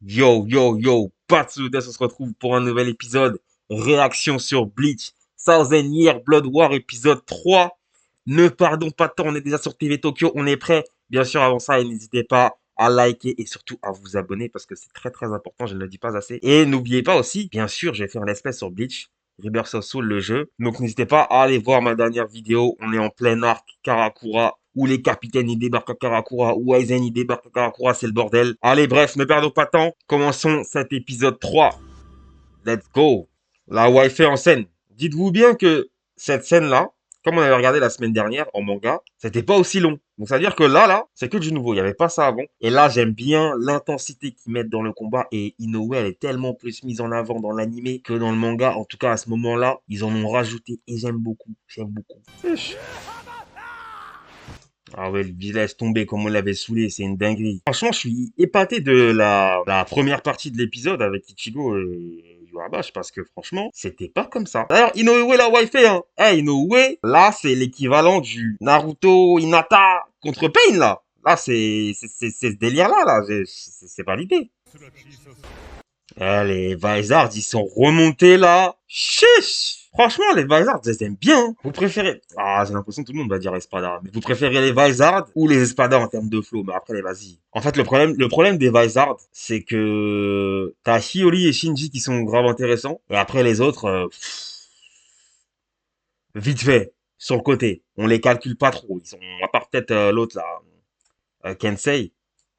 Yo, yo, yo, Patsuda, on se retrouve pour un nouvel épisode. Réaction sur Bleach, Thousand Year Blood War, épisode 3. Ne perdons pas de temps, on est déjà sur TV Tokyo, on est prêt. Bien sûr, avant ça, n'hésitez pas à liker et surtout à vous abonner parce que c'est très très important, je ne le dis pas assez. Et n'oubliez pas aussi, bien sûr, j'ai fait un espèce sur Bleach, Rebirth of Soul, le jeu. Donc n'hésitez pas à aller voir ma dernière vidéo, on est en plein arc Karakura, où les capitaines ils débarquent à Karakura, où Aizen il débarque à Karakura, c'est le bordel. Allez, bref, ne perdons pas de temps. Commençons cet épisode 3. Let's go. La Wi-Fi en scène. Dites-vous bien que cette scène-là, comme on avait regardé la semaine dernière en manga, c'était pas aussi long. Donc ça veut dire que là, c'est que du nouveau. Il n'y avait pas ça avant. Et là, j'aime bien l'intensité qu'ils mettent dans le combat. Et Inoue, elle est tellement plus mise en avant dans l'animé que dans le manga. En tout cas, à ce moment-là, ils en ont rajouté. Et j'aime beaucoup. J'aime beaucoup. Ah ouais, le laisse tomber comme on l'avait saoulé, c'est une dinguerie. Franchement, je suis épaté de la première partie de l'épisode avec Ichigo et Yuabash parce que franchement, c'était pas comme ça. D'ailleurs, Inoue la waifu, hein. Inoue, là, c'est l'équivalent du Naruto Hinata contre Pain, là. Là, c'est ce délire-là, là. C'est validé. Les Vizards, ils sont remontés là. Chiche! Franchement, les Vizards, je les aime bien, hein. Vous préférez... Ah, j'ai l'impression que tout le monde va dire Espada. Mais vous préférez les Vizards ou les Espada en termes de flow? Mais après, les vas-y. En fait, le problème des Vizards, c'est que t'as Hiyori et Shinji qui sont grave intéressants. Et après, les autres, vite fait, sur le côté. On les calcule pas trop. Ils sont, à part peut-être l'autre là, Kensei.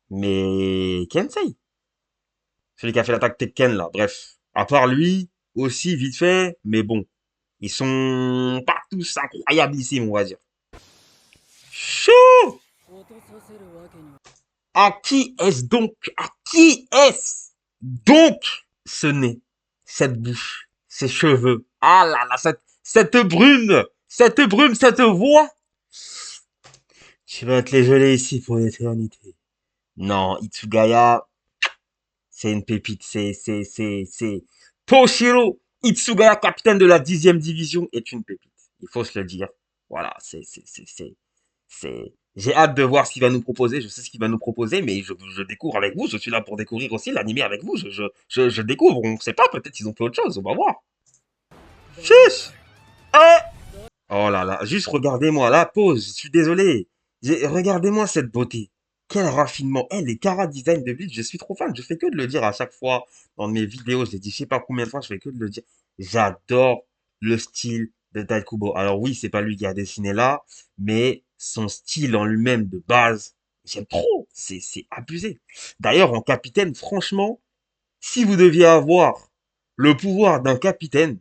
Mais Kensei, celui qui a fait l'attaque Tekken là. Bref. À part lui, aussi vite fait, mais bon. Ils sont pas tous incroyablissimes, on va dire. Chou! À qui est-ce donc? À qui est-ce donc ce nez, cette bouche, ces cheveux? Ah là là, cette brume, cette voix! Tu vas te les geler ici pour l'éternité. Non, Itsugaya, c'est une pépite. C'est Toshiro Itsugaya, capitaine de la 10e division, est une pépite. Il faut se le dire. Voilà, j'ai hâte de voir ce qu'il va nous proposer. Je sais ce qu'il va nous proposer, mais je découvre avec vous. Je suis là pour découvrir aussi l'animé avec vous. Je découvre. On ne sait pas. Peut-être qu'ils ont fait autre chose. On va voir. Chiche! Eh! Oh là là. Juste regardez-moi. La pause. Je suis désolé. Regardez-moi cette beauté. Quel raffinement. Les Kara Design de Bleach, je suis trop fan. Je fais que de le dire à chaque fois dans mes vidéos. Je l'ai dit je sais pas combien de fois. Je fais que de le dire. J'adore le style de Taikubo. Alors oui, c'est pas lui qui a dessiné là, mais son style en lui-même de base, j'aime trop. C'est abusé. D'ailleurs, en capitaine, franchement, si vous deviez avoir le pouvoir d'un capitaine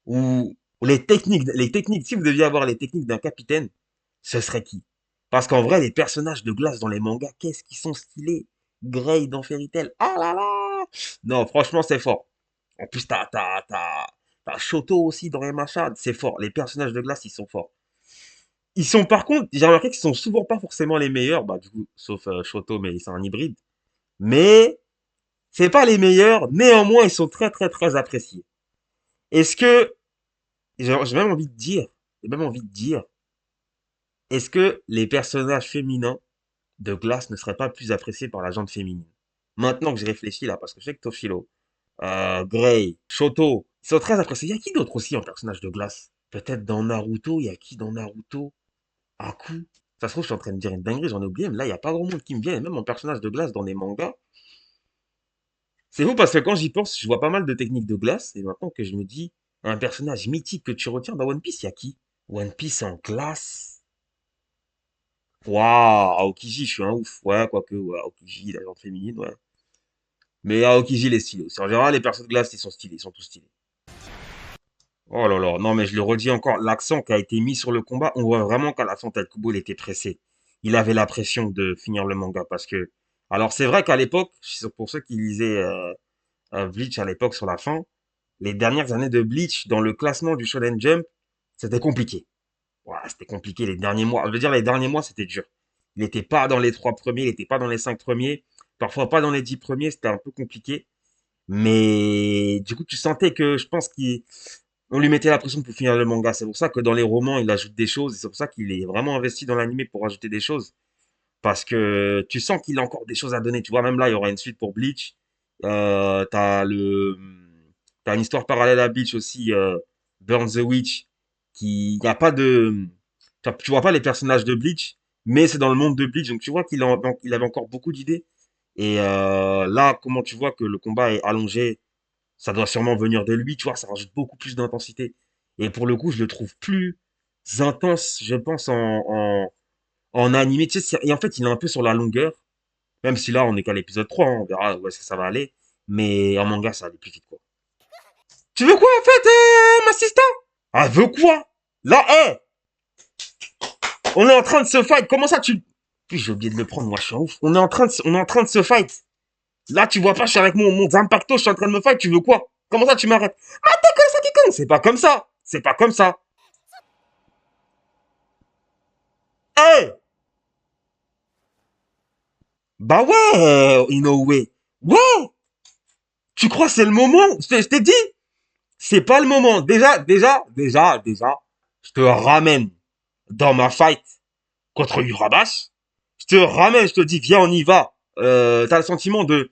ou les techniques, si vous deviez avoir les techniques d'un capitaine, ce serait qui? Parce qu'en vrai, les personnages de glace dans les mangas, qu'est-ce qu'ils sont stylés. Grey dans Fairy Tail, ah là là! Non, franchement, c'est fort. En plus, t'as Shoto aussi dans les machins, c'est fort. Les personnages de glace, ils sont forts. Ils sont, par contre, j'ai remarqué qu'ils sont souvent pas forcément les meilleurs, bah, du coup, sauf Shoto, mais c'est un hybride. Mais, c'est pas les meilleurs, néanmoins, ils sont très, très, très appréciés. Est-ce que, j'ai même envie de dire, j'ai même envie de dire, est-ce que les personnages féminins de glace ne seraient pas plus appréciés par la gente féminine? Maintenant que j'ai réfléchi là, parce que je sais que Toshiro, Grey, Shoto, ils sont très appréciés. Il y a qui d'autre aussi en personnage de glace? Peut-être dans Naruto, il y a qui dans Naruto? Aku? Ça se trouve, je suis en train de dire une dinguerie, j'en ai oublié, mais là, il n'y a pas grand monde qui me vient, et même en personnage de glace dans les mangas. C'est fou parce que quand j'y pense, je vois pas mal de techniques de glace, et maintenant que je me dis, un personnage mythique que tu retiens dans One Piece, il y a qui? One Piece en glace? Waouh, Aokiji, je suis un ouf. Ouais, quoique, ouais, Aokiji, la gente féminine, ouais. Mais Aokiji, il est stylé aussi. En général, les persos de glace, ils sont stylés, ils sont tous stylés. Oh là là, non mais je le redis encore, l'accent qui a été mis sur le combat, on voit vraiment qu'à la fin, Kubo, il était pressé. Il avait la pression de finir le manga parce que... Alors c'est vrai qu'à l'époque, pour ceux qui lisaient Bleach à l'époque sur la fin, les dernières années de Bleach dans le classement du Shonen Jump, c'était compliqué. Voilà, c'était compliqué les derniers mois. Je veux dire, les derniers mois, c'était dur. Il n'était pas dans les 3 premiers, il n'était pas dans les 5 premiers, parfois pas dans les 10 premiers, c'était un peu compliqué. Mais du coup, tu sentais que je pense qu'on lui mettait la pression pour finir le manga. C'est pour ça que dans les romans, il ajoute des choses. Et c'est pour ça qu'il est vraiment investi dans l'animé pour ajouter des choses. Parce que tu sens qu'il a encore des choses à donner. Tu vois, même là, il y aura une suite pour Bleach. T'as t'as une histoire parallèle à Bleach aussi, Burn the Witch, qui, il y a pas de, tu vois pas les personnages de Bleach, mais c'est dans le monde de Bleach, donc tu vois il avait encore beaucoup d'idées. Et là, comment tu vois que le combat est allongé, ça doit sûrement venir de lui, tu vois, ça rajoute beaucoup plus d'intensité. Et pour le coup, je le trouve plus intense, je pense, en animé, tu sais, et en fait, il est un peu sur la longueur, même si là, on est qu'à l'épisode 3, hein, on verra où est-ce que ça va aller. Mais en manga, ça va aller plus vite, quoi. Tu veux quoi, en fait, ma sister? Ah, veut quoi? Là, hé, on est en train de se fight, comment ça, tu... Puis j'ai oublié de le prendre, moi, je suis un ouf. On est en train de se fight. Là, tu vois pas, je suis avec mon Zampacto, je suis en train de me fight, tu veux quoi? Comment ça, tu m'arrêtes? Ah, t'es comme ça, Kikon? C'est pas comme ça. C'est pas comme ça. Hé! Bah ouais, Inoue. Ouais! Tu crois que c'est le moment? Je t'ai dit, c'est pas le moment. Déjà, je te ramène dans ma fight contre Urabash. Je te ramène, je te dis, viens, on y va. T'as le sentiment de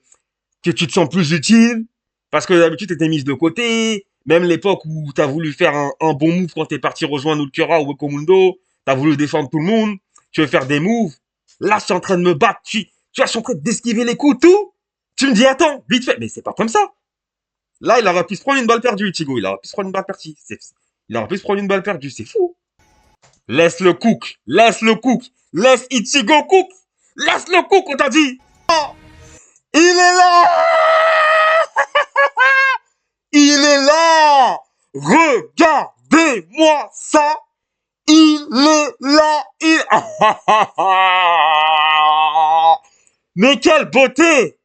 que tu te sens plus utile parce que d'habitude t'étais mise de côté. Même l'époque où t'as voulu faire un bon move quand t'es parti rejoindre Ulkera ou Ekomundo, t'as voulu défendre tout le monde. Tu veux faire des moves. Là, je suis en train de me battre. Tu vois, je suis en train d'esquiver les coups, tout. Tu me dis, attends, vite fait. Mais c'est pas comme ça. Là, il aurait pu se prendre une balle perdue, Ichigo. Il aurait pu se prendre une balle perdue. Il aurait pu se prendre une balle perdue. C'est fou. Laisse le cook. Laisse le cook. Laisse Ichigo cook. Laisse le cook, on t'a dit. Il est là. Il est là. Regardez-moi ça. Il est là. Mais quelle beauté.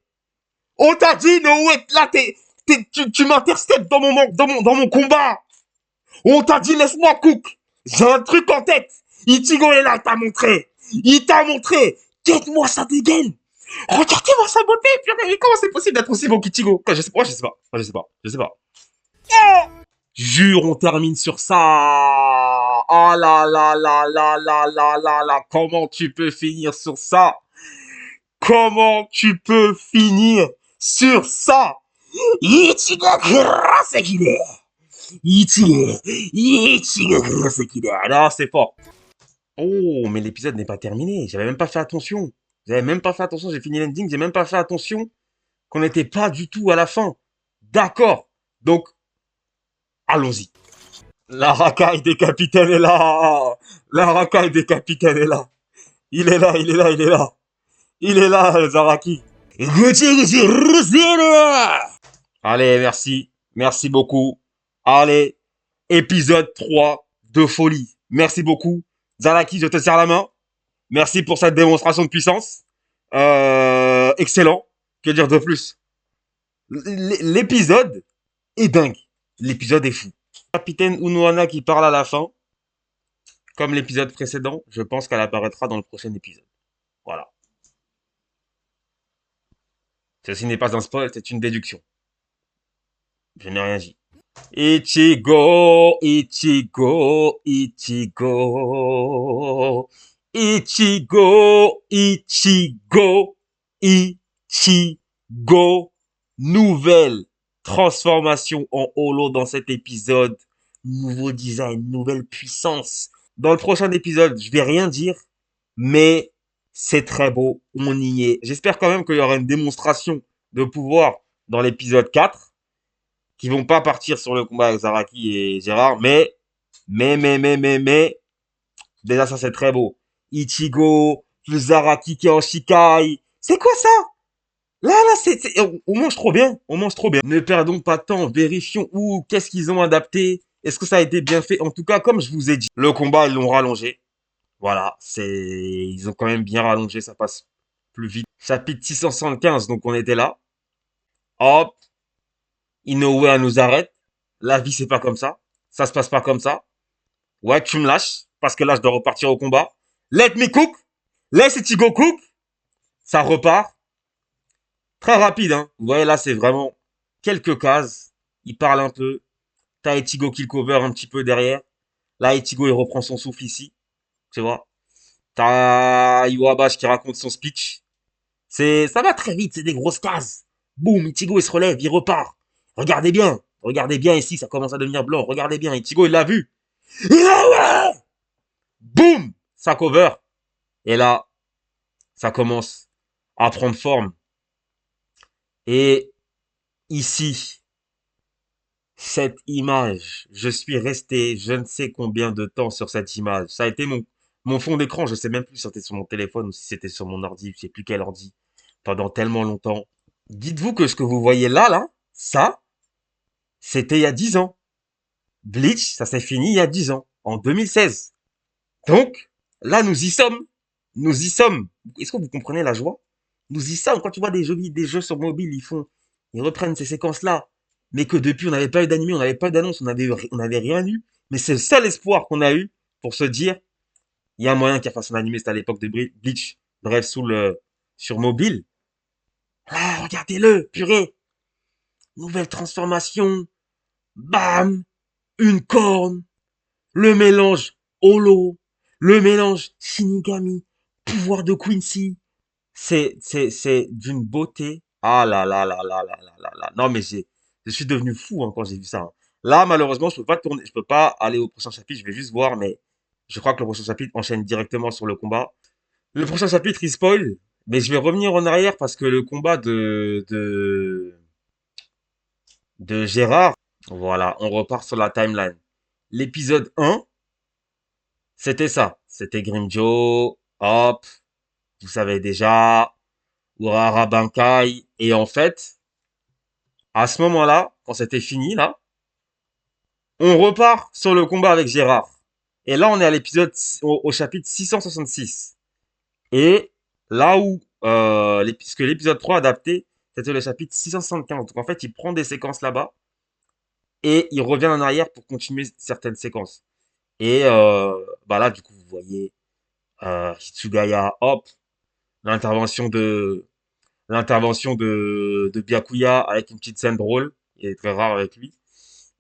On t'a dit, no wait, là, tu m'interceptes dans mon combat. On t'a dit, laisse-moi cook. J'ai un truc en tête. Ichigo est là, il t'a montré. Il t'a montré. Quête-moi sa dégaine. Regardez-moi sa beauté. Purée, comment c'est possible d'être aussi beau qu'Ichigo? Je sais pas, je sais pas. Je sais pas. Jure, on termine sur ça. Oh là là là là là là là là. Comment tu peux finir sur ça? Comment tu peux finir sur ça? Ichigo Kuroseki. Ichigo Kuroseki. Non, c'est fort. Oh, mais l'épisode n'est pas terminé. J'avais même pas fait attention. J'avais même pas fait attention. J'ai fini l'ending. J'ai même pas fait attention qu'on n'était pas du tout à la fin. D'accord. Donc, allons-y. La racaille des capitaines est là. La racaille des capitaines est là. Il est là, il est là, il est là. Il est là, le Zaraki. Allez, merci. Merci beaucoup. Allez, épisode 3 de folie. Merci beaucoup. Zaraki, je te serre la main. Merci pour cette démonstration de puissance. Excellent. Que dire de plus? L'épisode est dingue. L'épisode est fou. Capitaine Unohana qui parle à la fin. Comme l'épisode précédent, je pense qu'elle apparaîtra dans le prochain épisode. Voilà. Ceci n'est pas un spoil, c'est une déduction. Je n'ai rien dit. Ichigo, Ichigo, Ichigo. Ichigo, Ichigo, Ichigo. Nouvelle transformation en holo dans cet épisode. Nouveau design, nouvelle puissance. Dans le prochain épisode, je vais rien dire, mais c'est très beau, on y est. J'espère quand même qu'il y aura une démonstration de pouvoir dans l'épisode 4 qui vont pas partir sur le combat avec Zaraki et Gérard, mais, déjà ça c'est très beau. Ichigo, le Zaraki qui est en Shikai. C'est quoi ça? Là, on mange trop bien, on mange trop bien. Ne perdons pas de temps, vérifions où, qu'est-ce qu'ils ont adapté. Est-ce que ça a été bien fait? En tout cas, comme je vous ai dit, le combat, ils l'ont rallongé. Voilà, ils ont quand même bien rallongé, ça passe plus vite. Chapitre 675, donc on était là. Hop, Inoue nous arrête. La vie, c'est pas comme ça. Ça se passe pas comme ça. Ouais, tu me lâches, parce que là, je dois repartir au combat. Let me cook. Let Ichigo cook. Ça repart. Très rapide, hein. Vous voyez, là, c'est vraiment quelques cases. Il parle un peu. T'as Ichigo qui le cover un petit peu derrière. Là, Ichigo, il reprend son souffle ici. Tu vois. T'as Iwabash qui raconte son speech. Ça va très vite, c'est des grosses cases. Boum, Ichigo il se relève, il repart. Regardez bien ici, ça commence à devenir blanc. Regardez bien, Ichigo il l'a vu. Ouais. Boum, ça cover. Et là, ça commence à prendre forme. Et ici, cette image, je suis resté je ne sais combien de temps sur cette image. Ça a été mon fond d'écran, je sais même plus si c'était sur mon téléphone ou si c'était sur mon ordi, je sais plus quel ordi, pendant tellement longtemps. Dites-vous que ce que vous voyez là, ça, c'était il y a 10 ans. Bleach, ça s'est fini il y a 10 ans, en 2016. Donc, là, nous y sommes. Nous y sommes. Est-ce que vous comprenez la joie? Nous y sommes. Quand tu vois des jeux sur mobile, ils reprennent ces séquences-là. Mais que depuis, on n'avait pas eu d'anime, on n'avait pas d'annonce, on n'avait rien eu. Mais c'est le seul espoir qu'on a eu pour se dire, il y a un moyen qu'il fasse un animé, c'était à l'époque de Bleach. Bref, sur mobile. Ah, regardez-le, purée. Nouvelle transformation. Bam! Une corne. Le mélange holo. Le mélange Shinigami. Pouvoir de Quincy. C'est d'une beauté. Ah là là là là là là là là. Non, mais je suis devenu fou hein, quand j'ai vu ça, hein. Là, malheureusement, je peux pas aller au prochain chapitre, je vais juste voir, mais je crois que le prochain chapitre enchaîne directement sur le combat. Le prochain chapitre, il spoil, mais je vais revenir en arrière parce que le combat de Gérard, voilà, on repart sur la timeline. L'épisode 1, c'était ça. C'était Grimjo, hop, vous savez déjà, Urara Bankai, et en fait, à ce moment-là, quand c'était fini, là, on repart sur le combat avec Gérard. Et là, on est à au chapitre 666. Et là où, puisque l'épisode 3 adapté, c'était le chapitre 675. Donc en fait, il prend des séquences là-bas et il revient en arrière pour continuer certaines séquences. Et bah là, du coup, vous voyez Hitsugaya, hop, l'intervention de de Byakuya avec une petite scène drôle. Il est très rare avec lui.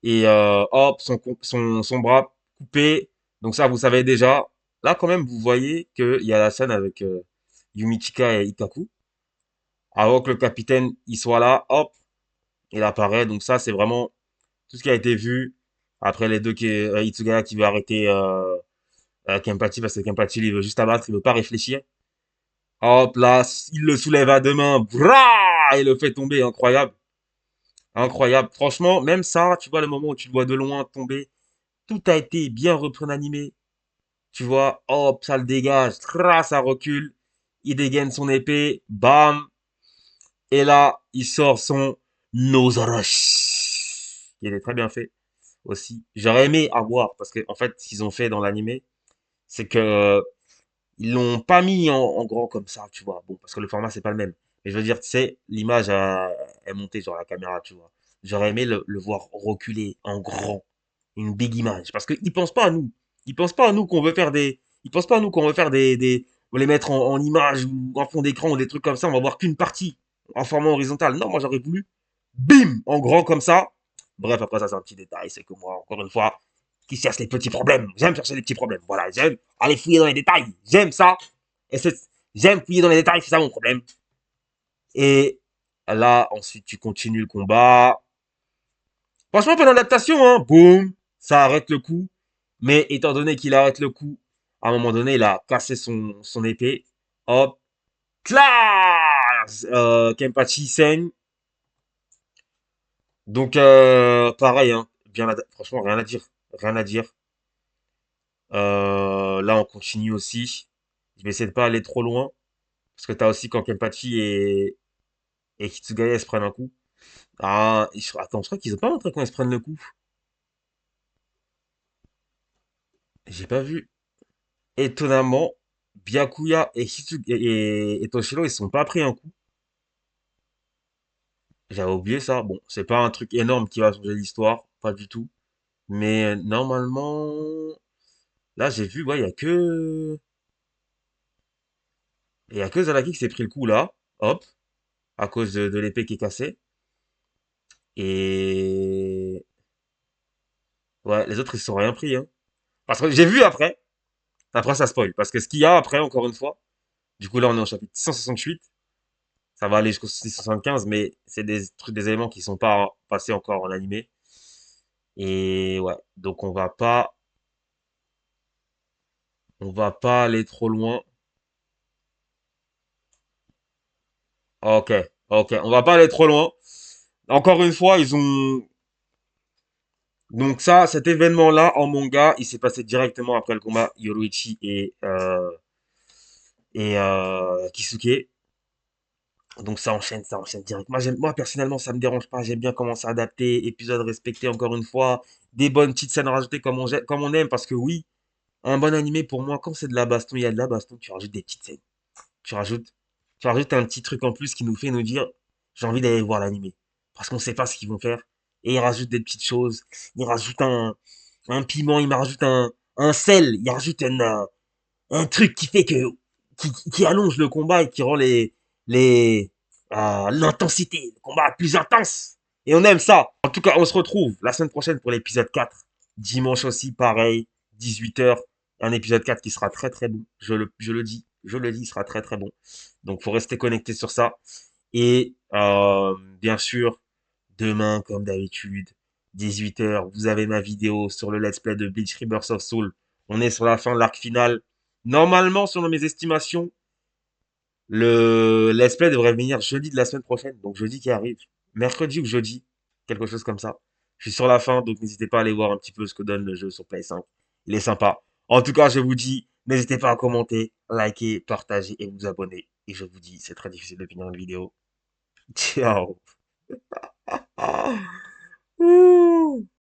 Et hop, son bras coupé. Donc ça, vous savez déjà. Là, quand même, vous voyez qu'il y a la scène avec Yumichika et Ikaku. Avant que le capitaine il soit là, hop, il apparaît. Donc ça, c'est vraiment tout ce qui a été vu. Après les deux Itsugaya qui veut arrêter Kenpachi parce que Kenpachi il veut juste abattre, il veut pas réfléchir. Hop là, il le soulève à deux mains, bra, et le fait tomber, incroyable, incroyable. Franchement, même ça, tu vois le moment où tu le vois de loin tomber, tout a été bien repris en animé. Tu vois, hop, ça le dégage, tra, ça recule, il dégaine son épée, bam, et là, il sort son Nozarashi, qui était très bien fait aussi. J'aurais aimé avoir, parce que en fait, ce qu'ils ont fait dans l'animé, c'est que ils l'ont pas mis en grand comme ça, tu vois. Bon, parce que le format c'est pas le même. Mais je veux dire, tu sais, l'image est montée sur la caméra, tu vois. J'aurais aimé le voir reculer en grand, une big image, parce qu'ils pensent pas à nous. Ils pensent pas à nous qu'on veut faire ils pensent pas à nous qu'on veut faire on les mettre en image ou en fond d'écran ou des trucs comme ça. On va voir qu'une partie en format horizontal. Non, moi j'aurais voulu, bim, en grand comme ça. Bref, après ça c'est un petit détail, c'est que moi, encore une fois, qui cherche les petits problèmes. J'aime chercher les petits problèmes. Voilà, j'aime aller fouiller dans les détails. J'aime ça. Et j'aime fouiller dans les détails, c'est ça mon problème. Et là, ensuite, tu continues le combat. Franchement, pour l'adaptation, hein, boum, ça arrête le coup. Mais étant donné qu'il arrête le coup, à un moment donné, il a cassé son épée. Hop, classe Kenpachi saigne. Donc, pareil, hein, franchement, rien à dire. Rien à dire. Là, on continue aussi. Je vais essayer de pas aller trop loin. Parce que t'as aussi quand Kenpachi et Hitsugaya se prennent un coup. Ah, attends, je crois qu'ils ont pas montré quand ils se prennent le coup. J'ai pas vu. Étonnamment, Byakuya et Toshiro, ils se sont pas pris un coup. J'avais oublié ça. Bon, c'est pas un truc énorme qui va changer l'histoire, pas du tout. Mais normalement, là j'ai vu, ouais, il y a que Zanaki qui s'est pris le coup là, hop, à cause de l'épée qui est cassée. Et ouais, les autres ils se sont rien pris, hein. Parce que j'ai vu après. Après, ça spoil. Parce que ce qu'il y a après, encore une fois, du coup, là, on est au chapitre 168. Ça va aller jusqu'au 675, mais c'est des trucs, des éléments qui sont pas passés encore en animé. Et ouais, donc on va pas aller trop loin. Ok, ok, on va pas aller trop loin. Encore une fois, ils ont donc ça, cet événement-là en manga, il s'est passé directement après le combat Yoruichi et Kisuke. Donc ça enchaîne direct. Moi personnellement, ça me dérange pas. J'aime bien comment c'est adapté, épisode respecté encore une fois, des bonnes petites scènes rajoutées comme on aime, parce que oui, un bon animé pour moi, quand c'est de la baston, il y a de la baston, tu rajoutes des petites scènes. Tu rajoutes, tu rajoutes un petit truc en plus qui nous fait nous dire, j'ai envie d'aller voir l'animé. Parce qu'on sait pas ce qu'ils vont faire. Et ils rajoutent des petites choses. Ils rajoutent un piment, ils rajoutent un sel, ils rajoutent un truc qui fait que, qui allonge le combat et qui rend l'intensité, le combat plus intense. Et on aime ça. En tout cas, on se retrouve la semaine prochaine pour l'épisode 4. Dimanche aussi, pareil, 18h. Un épisode 4 qui sera très très bon. Je le dis, il sera très très bon. Donc, faut rester connecté sur ça. Et bien sûr, demain, comme d'habitude, 18h, vous avez ma vidéo sur le let's play de Bleach Rebirth of Soul. On est sur la fin de l'arc final. Normalement, selon mes estimations, le let's play devrait venir jeudi de la semaine prochaine. Donc jeudi qui arrive. Mercredi ou jeudi. Quelque chose comme ça. Je suis sur la fin, donc n'hésitez pas à aller voir un petit peu ce que donne le jeu sur Play 5. Il est sympa. En tout cas, je vous dis, n'hésitez pas à commenter, liker, partager et vous abonner. Et je vous dis, c'est très difficile de finir une vidéo. Ciao. Ouh.